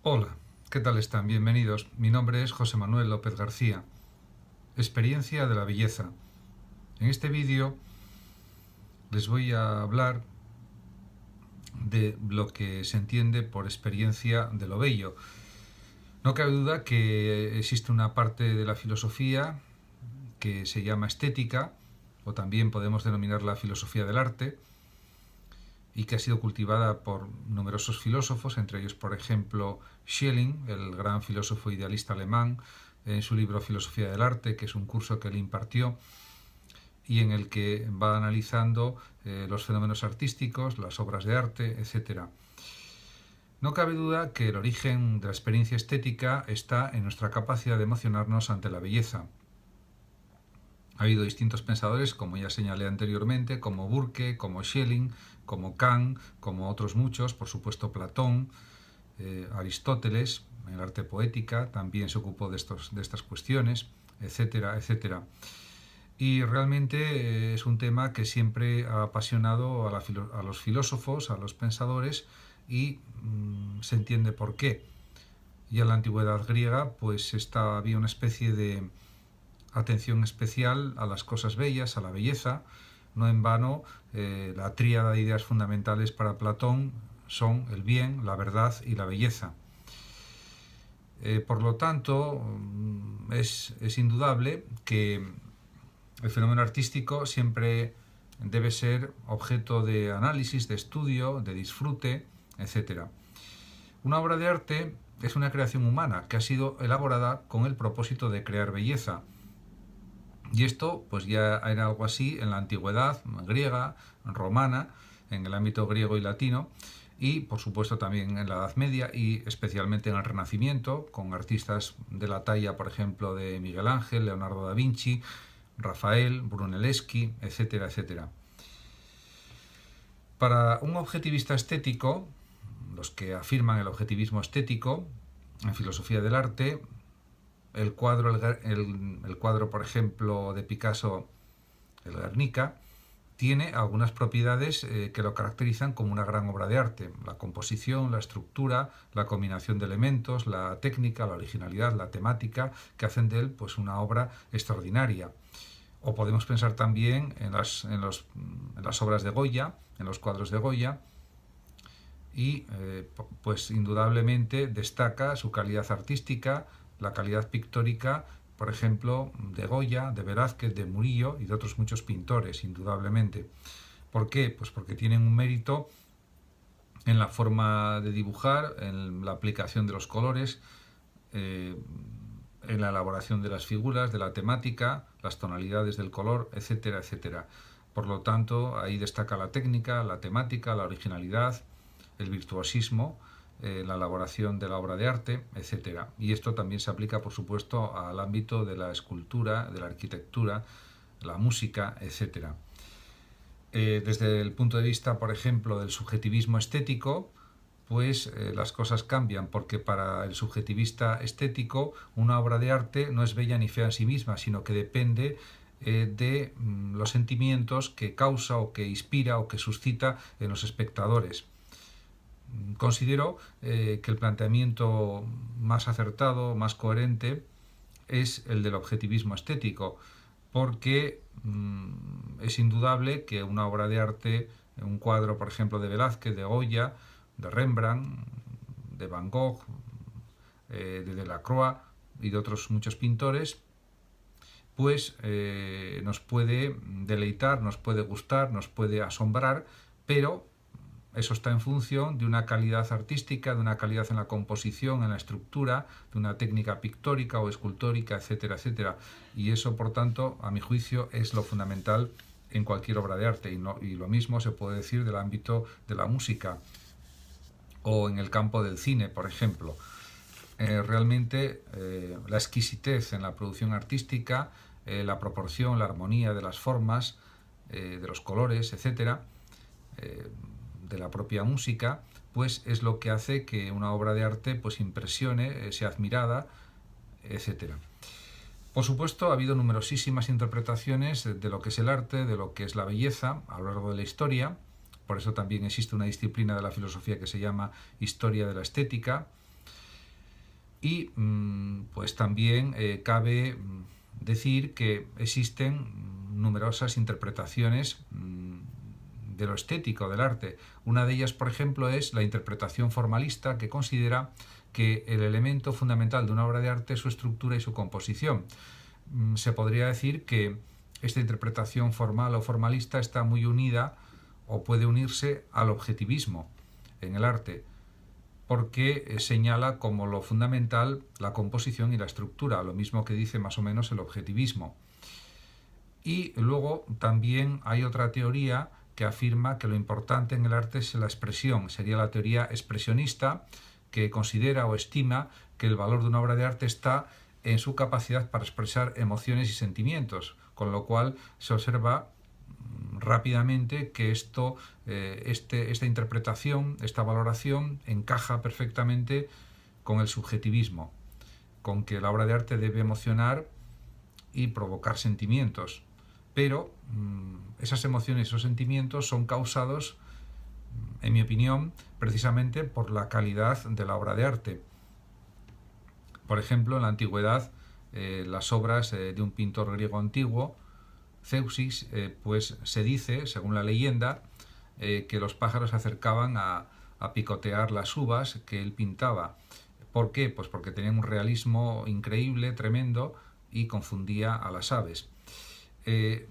Hola, ¿qué tal están? Bienvenidos. Mi nombre es José Manuel López García. Experiencia de la belleza. En este vídeo les voy a hablar de lo que se entiende por experiencia de lo bello. No cabe duda que existe una parte de la filosofía que se llama estética, o también podemos denominarla filosofía del arte, y que ha sido cultivada por numerosos filósofos, entre ellos, por ejemplo, Schelling, el gran filósofo idealista alemán, en su libro Filosofía del Arte, que es un curso que él impartió y en el que va analizando los fenómenos artísticos, las obras de arte, etc. No cabe duda que el origen de la experiencia estética está en nuestra capacidad de emocionarnos ante la belleza. Ha habido distintos pensadores, como ya señalé anteriormente, como Burke, como Schelling, como Kant, como otros muchos, por supuesto Platón, Aristóteles, en el arte poética, también se ocupó de estas cuestiones, etcétera, etcétera. Y realmente es un tema que siempre ha apasionado a los filósofos, a los pensadores, y se entiende por qué. Y en la antigüedad griega pues había una especie de atención especial a las cosas bellas, a la belleza. No en vano, la tríada de ideas fundamentales para Platón son el bien, la verdad y la belleza. Por lo tanto, es indudable que el fenómeno artístico siempre debe ser objeto de análisis, de estudio, de disfrute, etc. Una obra de arte es una creación humana que ha sido elaborada con el propósito de crear belleza. Y esto pues ya era algo así en la antigüedad griega, romana, en el ámbito griego y latino, y por supuesto también en la Edad Media y especialmente en el Renacimiento, con artistas de la talla, por ejemplo, de Miguel Ángel, Leonardo da Vinci, Rafael, Brunelleschi, etcétera, etcétera. Para un objetivista estético, los que afirman el objetivismo estético en filosofía del arte, el cuadro, por ejemplo, de Picasso, el Guernica, tiene algunas propiedades que lo caracterizan como una gran obra de arte. La composición, la estructura, la combinación de elementos, la técnica, la originalidad, la temática, que hacen de él pues, una obra extraordinaria. O podemos pensar también en las obras de Goya, en los cuadros de Goya, y pues indudablemente destaca su calidad artística, la calidad pictórica, por ejemplo, de Goya, de Velázquez, de Murillo y de otros muchos pintores, indudablemente. ¿Por qué? Pues porque tienen un mérito en la forma de dibujar, en la aplicación de los colores, en la elaboración de las figuras, de la temática, las tonalidades del color, etcétera, etcétera. Por lo tanto, ahí destaca la técnica, la temática, la originalidad, el virtuosismo, la elaboración de la obra de arte, etcétera. Y esto también se aplica, por supuesto, al ámbito de la escultura, de la arquitectura, la música, etcétera. Desde el punto de vista, por ejemplo, del subjetivismo estético, pues las cosas cambian, porque para el subjetivista estético una obra de arte no es bella ni fea en sí misma, sino que depende de los sentimientos que causa o que inspira o que suscita en los espectadores. Considero que el planteamiento más acertado, más coherente, es el del objetivismo estético, porque es indudable que una obra de arte, un cuadro, por ejemplo, de Velázquez, de Goya, de Rembrandt, de Van Gogh, de Delacroix y de otros muchos pintores, pues nos puede deleitar, nos puede gustar, nos puede asombrar, pero eso está en función de una calidad artística, de una calidad en la composición, en la estructura, de una técnica pictórica o escultórica, etcétera, etcétera. Y eso, por tanto, a mi juicio, es lo fundamental en cualquier obra de arte. Y lo mismo se puede decir del ámbito de la música o en el campo del cine, por ejemplo. Realmente la exquisitez en la producción artística, la proporción, la armonía de las formas, de los colores, etcétera, de la propia música, pues es lo que hace que una obra de arte pues impresione, sea admirada, etcétera. Por supuesto, ha habido numerosísimas interpretaciones de lo que es el arte, de lo que es la belleza a lo largo de la historia. Por eso también existe una disciplina de la filosofía que se llama historia de la estética. Y pues también cabe decir que existen numerosas interpretaciones de lo estético del arte. Una de ellas, por ejemplo, es la interpretación formalista, que considera que el elemento fundamental de una obra de arte es su estructura y su composición. Se podría decir que esta interpretación formal o formalista está muy unida o puede unirse al objetivismo en el arte, porque señala como lo fundamental la composición y la estructura, lo mismo que dice más o menos el objetivismo. Y luego también hay otra teoría que afirma que lo importante en el arte es la expresión. Sería la teoría expresionista, que considera o estima que el valor de una obra de arte está en su capacidad para expresar emociones y sentimientos, con lo cual se observa rápidamente que esta interpretación, esta valoración encaja perfectamente con el subjetivismo, con que la obra de arte debe emocionar y provocar sentimientos, pero esas emociones, esos sentimientos son causados, en mi opinión, precisamente por la calidad de la obra de arte. Por ejemplo, en la antigüedad, las obras de un pintor griego antiguo, Zeuxis, pues se dice, según la leyenda, que los pájaros se acercaban a picotear las uvas que él pintaba. ¿Por qué? Pues porque tenían un realismo increíble, tremendo, y confundía a las aves.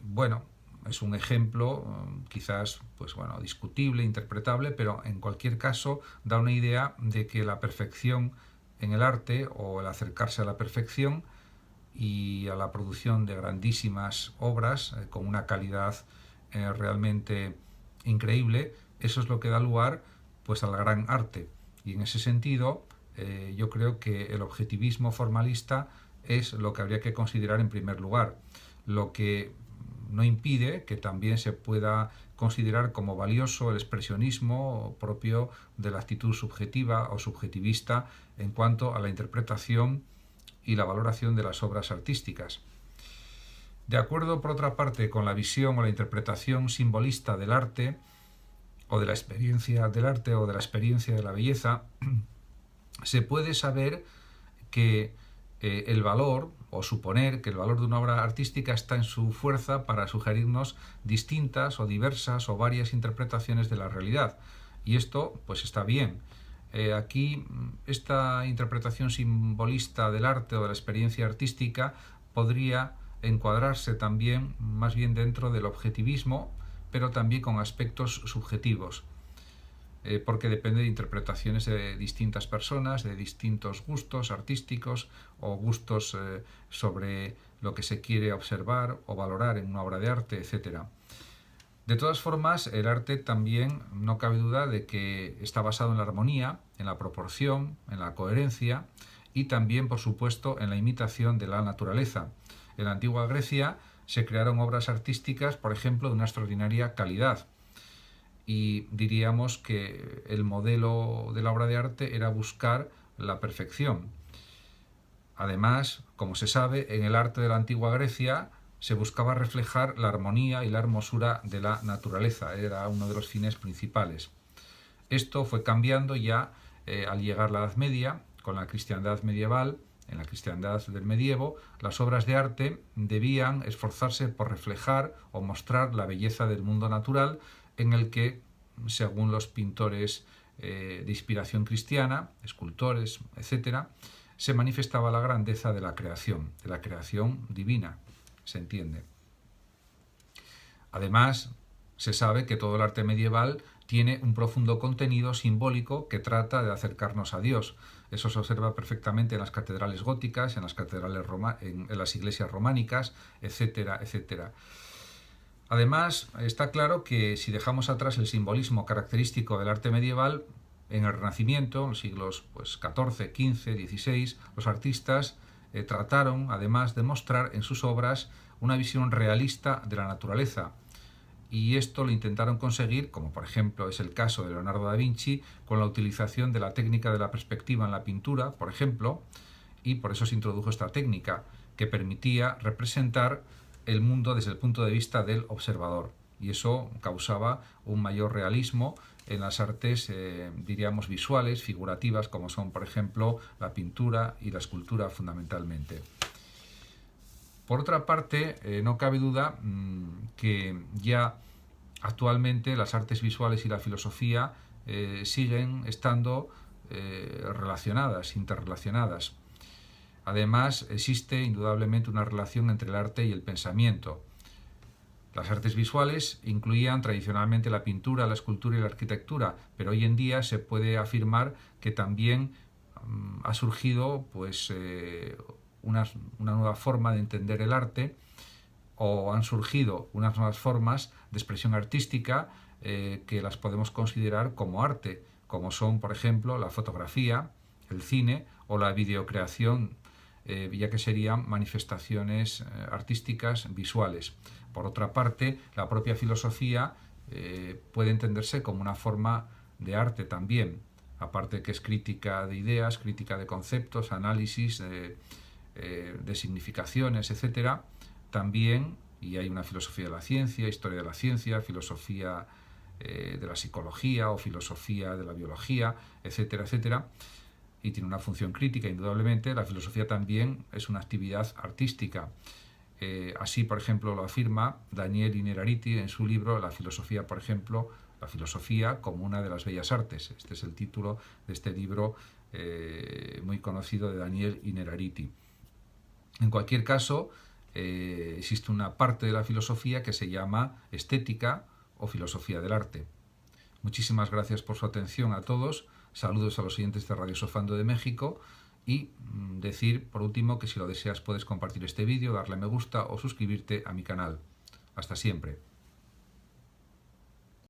Bueno, es un ejemplo quizás pues bueno, discutible, interpretable, pero en cualquier caso da una idea de que la perfección en el arte, o el acercarse a la perfección y a la producción de grandísimas obras con una calidad realmente increíble, eso es lo que da lugar pues al gran arte. Y en ese sentido yo creo que el objetivismo formalista es lo que habría que considerar en primer lugar, lo que no impide que también se pueda considerar como valioso el expresionismo propio de la actitud subjetiva o subjetivista en cuanto a la interpretación y la valoración de las obras artísticas. De acuerdo, por otra parte, con la visión o la interpretación simbolista del arte, o de la experiencia del arte, o de la experiencia de la belleza, se puede saber que el valor, o suponer que el valor de una obra artística está en su fuerza para sugerirnos distintas o diversas o varias interpretaciones de la realidad. Y esto pues está bien. Aquí esta interpretación simbolista del arte o de la experiencia artística podría encuadrarse también más bien dentro del objetivismo, pero también con aspectos subjetivos, porque depende de interpretaciones de distintas personas, de distintos gustos artísticos o gustos sobre lo que se quiere observar o valorar en una obra de arte, etc. De todas formas, el arte también no cabe duda de que está basado en la armonía, en la proporción, en la coherencia y también, por supuesto, en la imitación de la naturaleza. En la antigua Grecia se crearon obras artísticas, por ejemplo, de una extraordinaria calidad. Y diríamos que el modelo de la obra de arte era buscar la perfección. Además, como se sabe, en el arte de la antigua Grecia se buscaba reflejar la armonía y la hermosura de la naturaleza, era uno de los fines principales. Esto fue cambiando ya al llegar la Edad Media, con la cristiandad medieval. En la cristiandad del medievo, las obras de arte debían esforzarse por reflejar o mostrar la belleza del mundo natural, en el que, según los pintores de inspiración cristiana, escultores, etc., se manifestaba la grandeza de la creación divina, se entiende. Además, se sabe que todo el arte medieval tiene un profundo contenido simbólico que trata de acercarnos a Dios. Eso se observa perfectamente en las catedrales góticas, en las catedrales en las iglesias románicas, etcétera, etcétera. Además, está claro que si dejamos atrás el simbolismo característico del arte medieval, en el Renacimiento, en los siglos XIV, XV, XVI, los artistas trataron, además, de mostrar en sus obras una visión realista de la naturaleza. Y esto lo intentaron conseguir, como por ejemplo es el caso de Leonardo da Vinci, con la utilización de la técnica de la perspectiva en la pintura, por ejemplo, y por eso se introdujo esta técnica, que permitía representar el mundo desde el punto de vista del observador. Y eso causaba un mayor realismo en las artes, diríamos, visuales, figurativas, como son, por ejemplo, la pintura y la escultura fundamentalmente. Por otra parte, no cabe duda que ya actualmente las artes visuales y la filosofía siguen estando relacionadas, interrelacionadas. Además, existe indudablemente una relación entre el arte y el pensamiento. Las artes visuales incluían tradicionalmente la pintura, la escultura y la arquitectura, pero hoy en día se puede afirmar que también ha surgido pues, una nueva forma de entender el arte, o han surgido unas nuevas formas de expresión artística que las podemos considerar como arte, como son, por ejemplo, la fotografía, el cine o la videocreación, ya que serían manifestaciones artísticas visuales. Por otra parte, la propia filosofía puede entenderse como una forma de arte también, aparte que es crítica de ideas, crítica de conceptos, análisis de significaciones, etcétera. También, y hay una filosofía de la ciencia, historia de la ciencia, filosofía de la psicología o filosofía de la biología, etcétera, etcétera, y tiene una función crítica, indudablemente. La filosofía también es una actividad artística. Así, por ejemplo, lo afirma Daniel Innerarity en su libro La filosofía, por ejemplo, la filosofía como una de las bellas artes. Este es el título de este libro muy conocido de Daniel Innerarity. En cualquier caso, existe una parte de la filosofía que se llama estética o filosofía del arte. Muchísimas gracias por su atención a todos. Saludos a los oyentes de Radio Sofando de México. Y decir, por último, que si lo deseas puedes compartir este vídeo, darle a me gusta o suscribirte a mi canal. Hasta siempre.